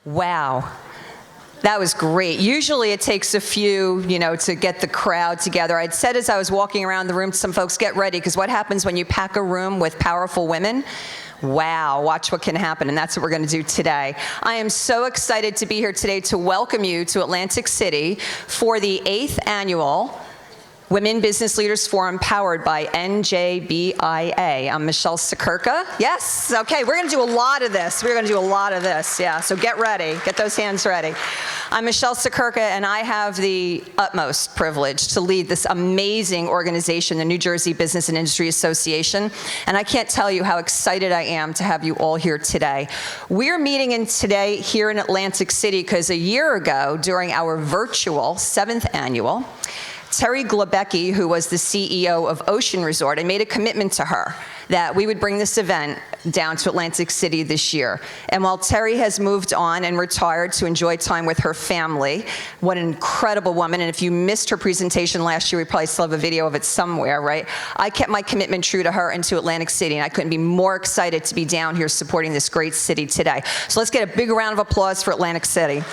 Wow. That was great. Usually it takes a few, to get the crowd together. I'd said as I was walking around the room to some folks, get ready, because what happens when you pack a room with powerful women? Wow, watch what can happen, and that's what we're going to do today. I am so excited to be here today to welcome you to Atlantic City for the 8th annual Women Business Leaders Forum powered by NJBIA. I'm Michele Siekerka. Yes? Okay, we're going to do a lot of this. Yeah, so get ready. Get those hands ready. I'm Michele Siekerka, and I have the utmost privilege to lead this amazing organization, the New Jersey Business and Industry Association, and I can't tell you how excited I am to have you all here today. We're meeting today here in Atlantic City because a year ago, during our virtual 7th annual, Terry Glabecki, who was the CEO of Ocean Resort, I made a commitment to her that we would bring this event down to Atlantic City this year. And while Terry has moved on and retired to enjoy time with her family, what an incredible woman. And if you missed her presentation last year, we probably still have a video of it somewhere, right? I kept my commitment true to her and to Atlantic City, and I couldn't be more excited to be down here supporting this great city today. So let's get a big round of applause for Atlantic City.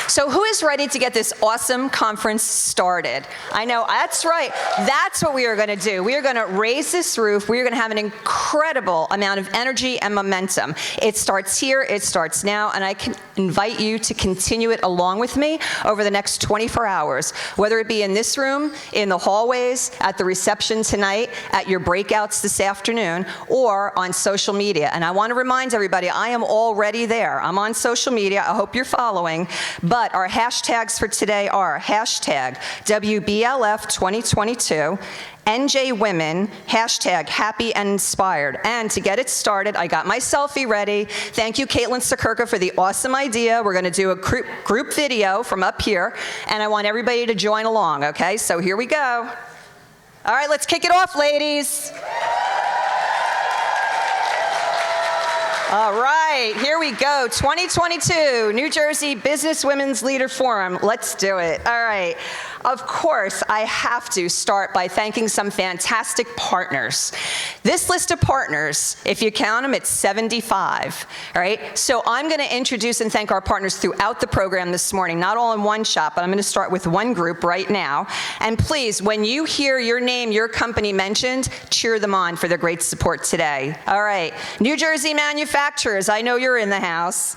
So who is ready to get this awesome conference started? I know, that's right. That's what we are going to do. We are going to raise this roof. We are going to have an incredible amount of energy and momentum. It starts here. It starts now. And I can invite you to continue it along with me over the next 24 hours, whether it be in this room, in the hallways, at the reception tonight, at your breakouts this afternoon, or on social media. And I want to remind everybody, I am already there. I'm on social media. I hope you're following. But our hashtags for today are hashtag WBLF 2022, NJ Women, hashtag happy and inspired. And to get it started, I got my selfie ready. Thank you, Caitlin Siekerka, for the awesome idea. We're going to do a group video from up here, and I want everybody to join along, okay? So here we go. All right, let's kick it off, ladies. All right, here we go. 2022, New Jersey Business Women's Leader Forum. Let's do it. All right. Of course, I have to start by thanking some fantastic partners. This list of partners, if you count them, it's 75, all right? So I'm going to introduce and thank our partners throughout the program this morning, not all in one shot, but I'm going to start with one group right now. And please, when you hear your name, your company mentioned, cheer them on for their great support today. All right, New Jersey Manufacturers, I know you're in the house.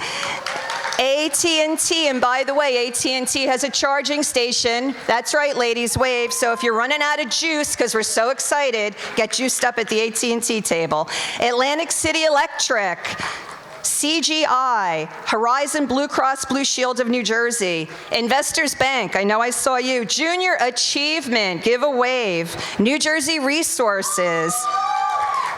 AT&T, and by the way, AT&T has a charging station. That's right, ladies, wave. So if you're running out of juice, because we're so excited, get juiced up at the AT&T table. Atlantic City Electric, CGI, Horizon Blue Cross Blue Shield of New Jersey, Investors Bank, I know I saw you, Junior Achievement, give a wave, New Jersey Resources,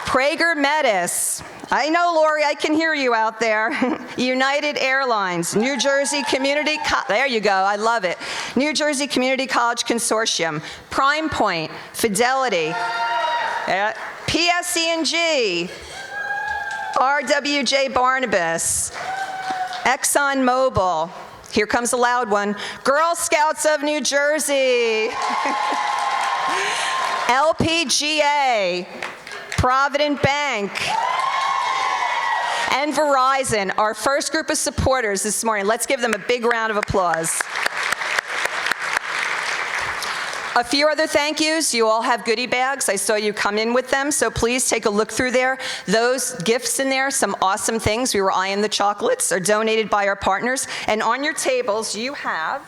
Prager Metis, I know, Lori, I can hear you out there. United Airlines, New Jersey Community, there you go, I love it. New Jersey Community College Consortium, Prime Point, Fidelity, PSE&G, RWJ Barnabas, Exxon Mobil, here comes a loud one, Girl Scouts of New Jersey, LPGA, Provident Bank, and Verizon, our first group of supporters this morning. Let's give them a big round of applause. A few other thank yous. You all have goodie bags. I saw you come in with them, so please take a look through there. Those gifts in there, some awesome things. We were eyeing the chocolates, are donated by our partners. And on your tables, you have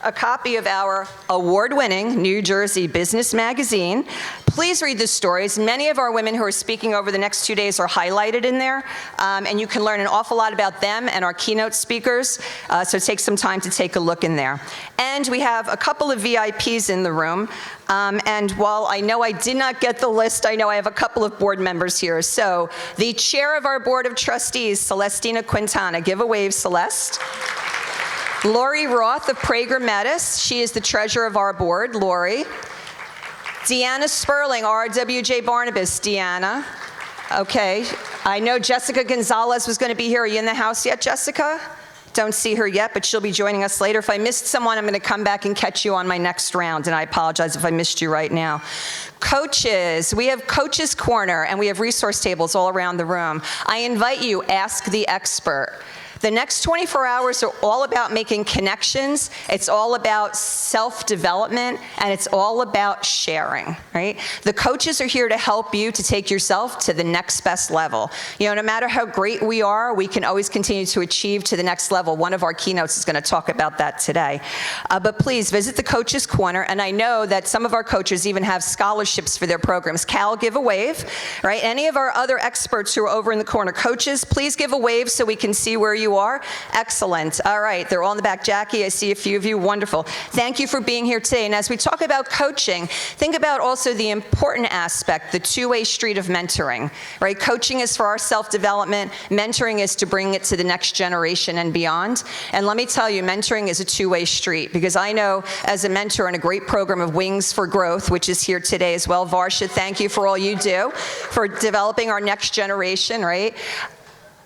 a copy of our award-winning New Jersey Business Magazine. Please read the stories. Many of our women who are speaking over the next 2 days are highlighted in there, and you can learn an awful lot about them and our keynote speakers, so take some time to take a look in there. And we have a couple of VIPs in the room, and while I know I did not get the list, I know I have a couple of board members here. So the chair of our Board of Trustees, Celestina Quintana, give a wave, Celeste. Lori Roth of Prager Metis, she is the treasurer of our board, Lori. Deanna Sperling, RWJ Barnabas, Deanna. Okay, I know Jessica Gonzalez was going to be here. Are you in the house yet, Jessica? Don't see her yet, but she'll be joining us later. If I missed someone, I'm going to come back and catch you on my next round, and I apologize if I missed you right now. Coaches, we have Coaches Corner, and we have resource tables all around the room. I invite you, ask the expert. The next 24 hours are all about making connections, it's all about self-development, and it's all about sharing, right? The coaches are here to help you to take yourself to the next best level. You know, no matter how great we are, we can always continue to achieve to the next level. One of our keynotes is going to talk about that today. But please visit the Coaches Corner, and I know that some of our coaches even have scholarships for their programs. Cal, give a wave, right? Any of our other experts who are over in the corner, coaches, please give a wave so we can see where you are. Excellent. All right, they're all in the back. Jackie, I see a few of you. Wonderful. Thank you for being here today. And as we talk about coaching, think about also the important aspect, the two-way street of mentoring, right? Coaching is for our self-development. Mentoring is to bring it to the next generation and beyond. And let me tell you, mentoring is a two-way street, because I know as a mentor in a great program of Wings for Growth, which is here today as well, Varsha, thank you for all you do for developing our next generation, right?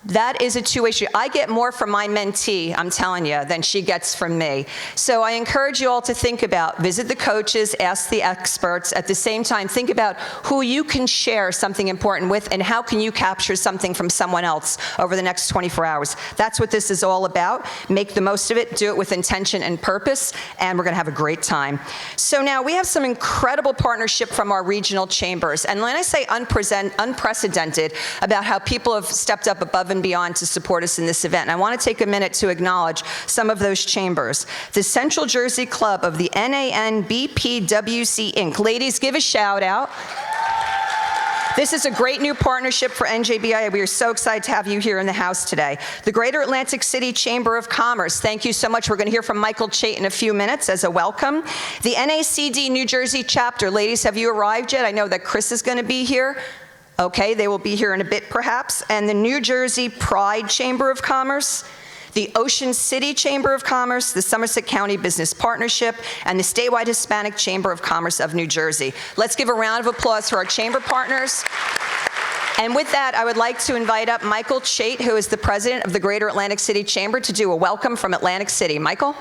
That is a two-way street. I get more from my mentee, I'm telling you, than she gets from me. So I encourage you all to think about, visit the coaches, ask the experts. At the same time, think about who you can share something important with and how can you capture something from someone else over the next 24 hours. That's what this is all about. Make the most of it, do it with intention and purpose, and we're gonna have a great time. So now we have some incredible partnership from our regional chambers. And when I say unprecedented about how people have stepped up above and beyond to support us in this event. And I want to take a minute to acknowledge some of those chambers. The Central Jersey Club of the NANBPWC Inc. Ladies, give a shout out. This is a great new partnership for NJBIA. We are so excited to have you here in the house today. The Greater Atlantic City Chamber of Commerce, thank you so much. We're going to hear from Michael Chait in a few minutes as a welcome. The NACD New Jersey chapter, ladies, have you arrived yet? I know that Chris is going to be here. Okay, they will be here in a bit perhaps. And the New Jersey Pride Chamber of Commerce, the Ocean City Chamber of Commerce, the Somerset County Business Partnership, and the Statewide Hispanic Chamber of Commerce of New Jersey. Let's give a round of applause for our chamber partners. And with that, I would like to invite up Michael Chait, who is the president of the Greater Atlantic City Chamber, to do a welcome from Atlantic City. Michael?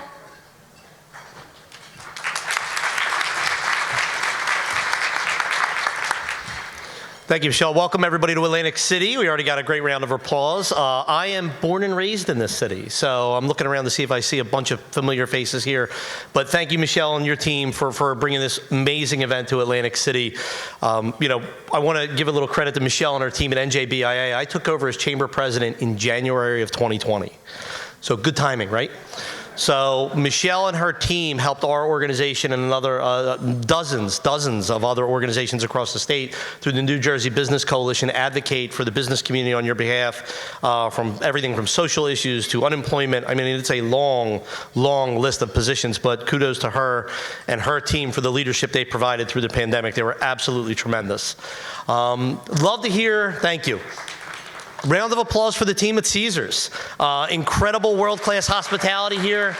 Thank you, Michelle. Welcome, everybody, to Atlantic City. We already got a great round of applause. I am born and raised in this city, so I'm looking around to see if I see a bunch of familiar faces here. But thank you, Michelle, and your team for bringing this amazing event to Atlantic City. You know, I want to give a little credit to Michelle and her team at NJBIA. I took over as chamber president in January of 2020. So good timing, right? So Michelle and her team helped our organization and another dozens of other organizations across the state through the New Jersey Business Coalition advocate for the business community on your behalf, from everything from social issues to unemployment. I mean, it's a long list of positions, but kudos to her and her team for the leadership they provided through the pandemic. They were absolutely tremendous. Love to hear, thank you. Round of applause for the team at Caesars. Incredible world-class hospitality here.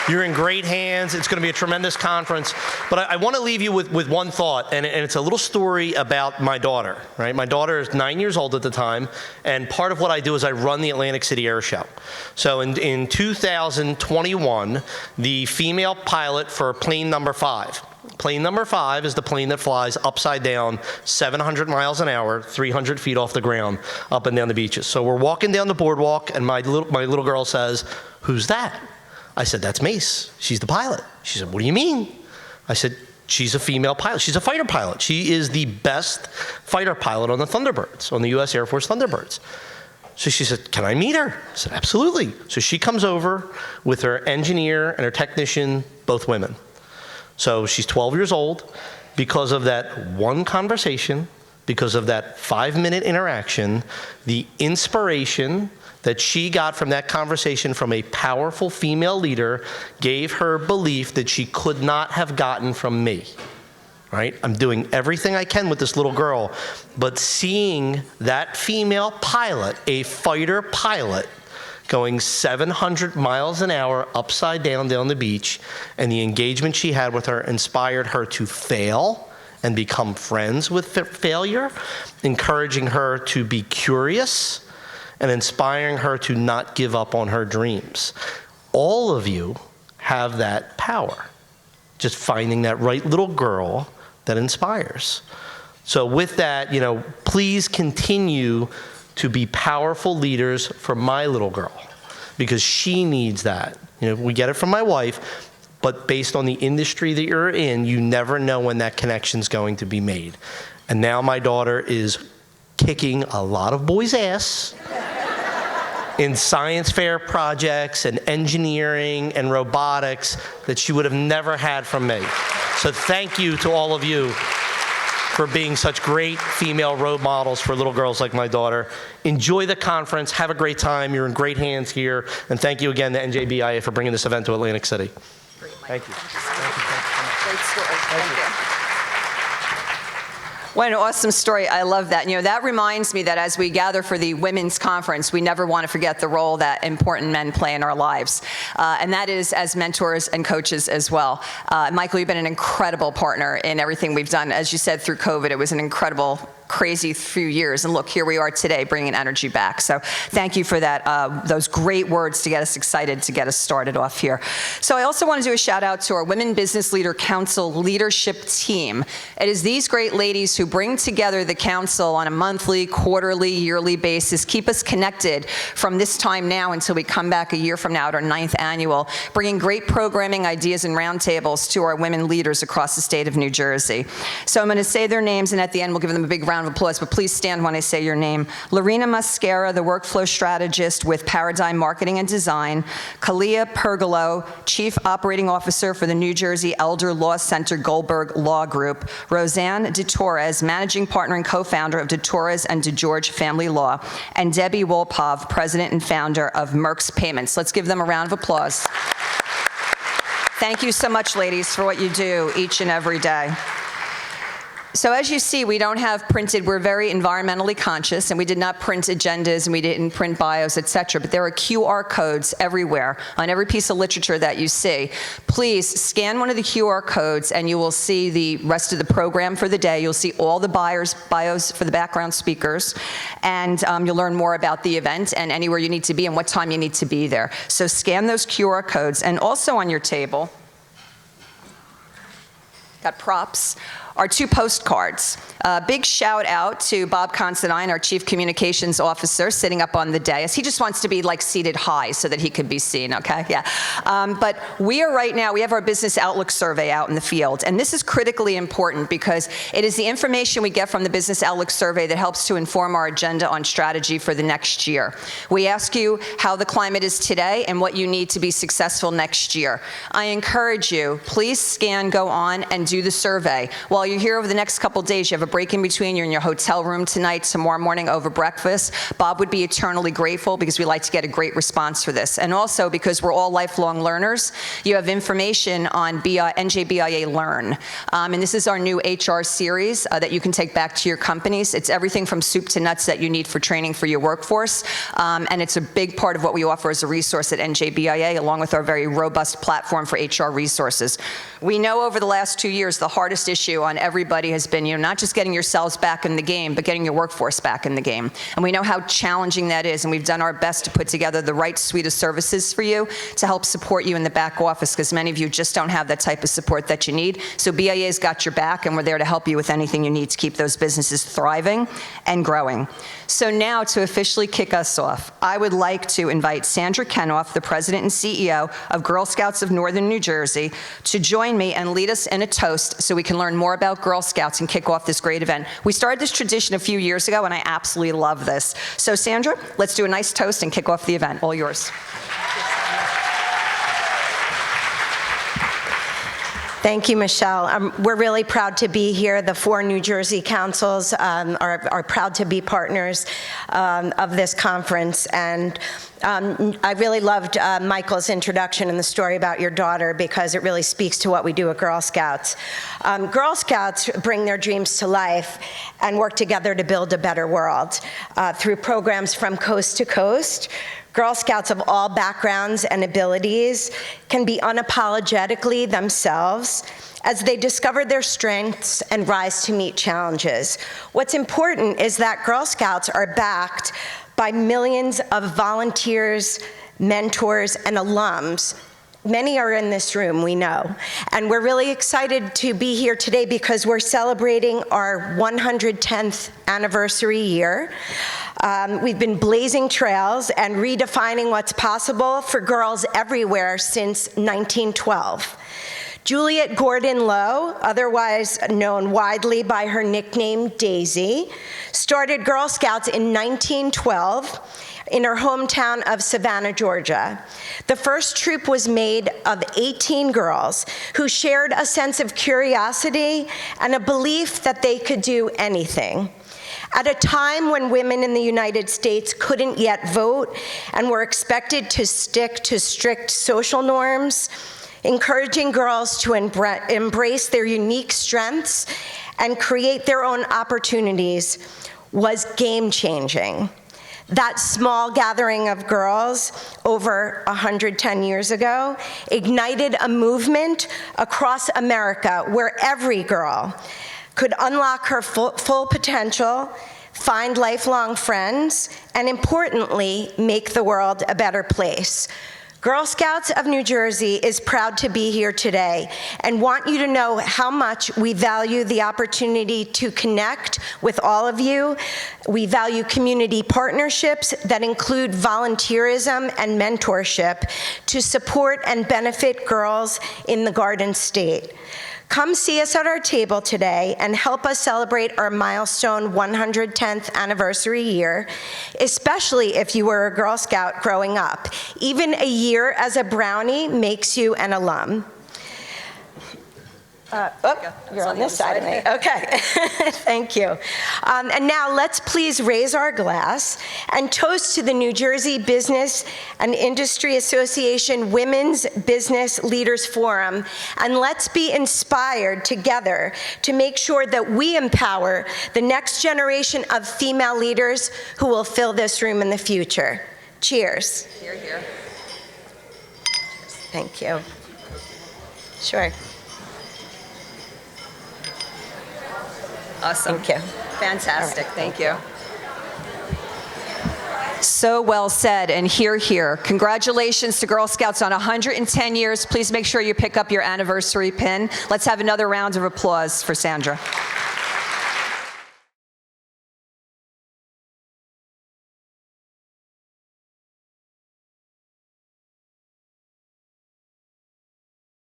You're in great hands. It's going to be a tremendous conference. But I want to leave you with one thought, and it's a little story about my daughter, right? My daughter is 9 years old at the time, and part of what I do is I run the Atlantic City Air Show. So in 2021, the female pilot for plane number 5, plane number 5 is the plane that flies upside down 700 miles an hour, 300 feet off the ground, up and down the beaches. So we're walking down the boardwalk, and my little girl says, "Who's that?" I said, "That's Mace. She's the pilot." She said, "What do you mean?" I said, "She's a female pilot. She's a fighter pilot. She is the best fighter pilot on the Thunderbirds, on the U.S. Air Force Thunderbirds." So she said, "Can I meet her?" I said, "Absolutely." So she comes over with her engineer and her technician, both women. So she's 12 years old. Because of that one conversation, because of that 5-minute interaction, the inspiration that she got from that conversation from a powerful female leader gave her belief that she could not have gotten from me. Right? I'm doing everything I can with this little girl, but seeing that female pilot, a fighter pilot, going 700 miles an hour upside down the beach, and the engagement she had with her inspired her to fail and become friends with failure, encouraging her to be curious and inspiring her to not give up on her dreams. All of you have that power, just finding that right little girl that inspires. So with that, please continue to be powerful leaders for my little girl, because she needs that. We get it from my wife, but based on the industry that you're in, you never know when that connection's going to be made. And now my daughter is kicking a lot of boys' ass in science fair projects and engineering and robotics that she would have never had from me. So thank you to all of you for being such great female role models for little girls like my daughter. Enjoy the conference. Have a great time. You're in great hands here. And thank you again to NJBIA for bringing this event to Atlantic City. Great, Mike. Thank you. Great story. Thank you. What an awesome story. I love that. That reminds me that as we gather for the women's conference, we never want to forget the role that important men play in our lives. And that is as mentors and coaches as well. Michael, you've been an incredible partner in everything we've done. As you said, through COVID, it was an incredible, crazy few years, and look, here we are today bringing energy back. So thank you for that, those great words to get us excited, to get us started off here. So I also want to do a shout out to our Women Business Leader Council leadership team. It is these great ladies who bring together the council on a monthly, quarterly, yearly basis, keep us connected from this time now until we come back a year from now at our 9th annual, bringing great programming ideas and roundtables to our women leaders across the state of New Jersey. So I'm going to say their names, and at the end we'll give them a big round of applause, but please stand when I say your name. Lorena Mascara, the workflow strategist with Paradigm Marketing and Design. Kalia Pergolo, Chief Operating Officer for the New Jersey Elder Law Center Goldberg Law Group. Roseanne DeTorres, Managing Partner and Co-Founder of DeTorres and DeGeorge Family Law. And Debbie Wolpov, President and Founder of Merck's Payments. Let's give them a round of applause. Thank you so much, ladies, for what you do each and every day. So as you see, we don't have printed, we're very environmentally conscious, and we did not print agendas, and we didn't print bios, et cetera, but there are QR codes everywhere on every piece of literature that you see. Please scan one of the QR codes, and you will see the rest of the program for the day. You'll see all the bios for the background speakers, and you'll learn more about the event and anywhere you need to be and what time you need to be there. So scan those QR codes, and also on your table, got props, are 2 postcards. Big shout out to Bob Considine, our Chief Communications Officer, sitting up on the dais. He just wants to be seated high so that he could be seen, okay? Yeah. But we are right now, we have our Business Outlook survey out in the field, and this is critically important because it is the information we get from the Business Outlook survey that helps to inform our agenda on strategy for the next year. We ask you how the climate is today and what you need to be successful next year. I encourage you, please scan, go on, and do the survey. While you're here over the next couple days, you have a break in between, you're in your hotel room tonight, tomorrow morning over breakfast. Bob would be eternally grateful because we like to get a great response for this. And also because we're all lifelong learners, you have information on NJBIA Learn. And this is our new HR series that you can take back to your companies. It's everything from soup to nuts that you need for training for your workforce. And it's a big part of what we offer as a resource at NJBIA, along with our very robust platform for HR resources. We know over the last 2 years, the hardest issue on everybody has been, not just getting yourselves back in the game, but getting your workforce back in the game. And we know how challenging that is, and we've done our best to put together the right suite of services for you to help support you in the back office, because many of you just don't have that type of support that you need. So BIA's got your back, and we're there to help you with anything you need to keep those businesses thriving and growing. So now, to officially kick us off, I would like to invite Sandra Kenoff, the President and CEO of Girl Scouts of Northern New Jersey, to join me and lead us in a toast so we can learn more about Girl Scouts and kick off this great event. We started this tradition a few years ago, and I absolutely love this. So Sandra, let's do a nice toast and kick off the event. All yours. Thank you, Michelle. We're really proud to be here. The 4 New Jersey councils are proud to be partners of this conference. And I really loved Michael's introduction and the story about your daughter, because it really speaks to what we do at Girl Scouts. Girl Scouts bring their dreams to life and work together to build a better world through programs from coast to coast. Girl Scouts of all backgrounds and abilities can be unapologetically themselves as they discover their strengths and rise to meet challenges. What's important is that Girl Scouts are backed by millions of volunteers, mentors, and alums. Many are in this room, we know. And we're really excited to be here today because we're celebrating our 110th anniversary year. We've been blazing trails and redefining what's possible for girls everywhere since 1912. Juliet Gordon Lowe, otherwise known widely by her nickname Daisy, started Girl Scouts in 1912 in her hometown of Savannah, Georgia. The first troop was made of 18 girls who shared a sense of curiosity and a belief that they could do anything. At a time when women in the United States couldn't yet vote and were expected to stick to strict social norms, encouraging girls to embrace their unique strengths and create their own opportunities was game-changing. That small gathering of girls over 110 years ago ignited a movement across America where every girl could unlock her full potential, find lifelong friends, and importantly, make the world a better place. Girl Scouts of New Jersey is proud to be here today and want you to know how much we value the opportunity to connect with all of you. We value community partnerships that include volunteerism and mentorship to support and benefit girls in the Garden State. Come see us at our table today and help us celebrate our milestone 110th anniversary year, especially if you were a Girl Scout growing up. Even a year as a Brownie makes you an alum. You're on this side of me. Okay, thank you. And now let's please raise our glass and toast to the New Jersey Business and Industry Association Women's Business Leaders Forum. And let's be inspired together to make sure that we empower the next generation of female leaders who will fill this room in the future. Cheers. Here, here. Thank you. Sure. Awesome. Thank you. Fantastic. Thank you. So well said, and hear, hear. Congratulations to Girl Scouts on 110 years. Please make sure you pick up your anniversary pin. Let's have another round of applause for Sandra.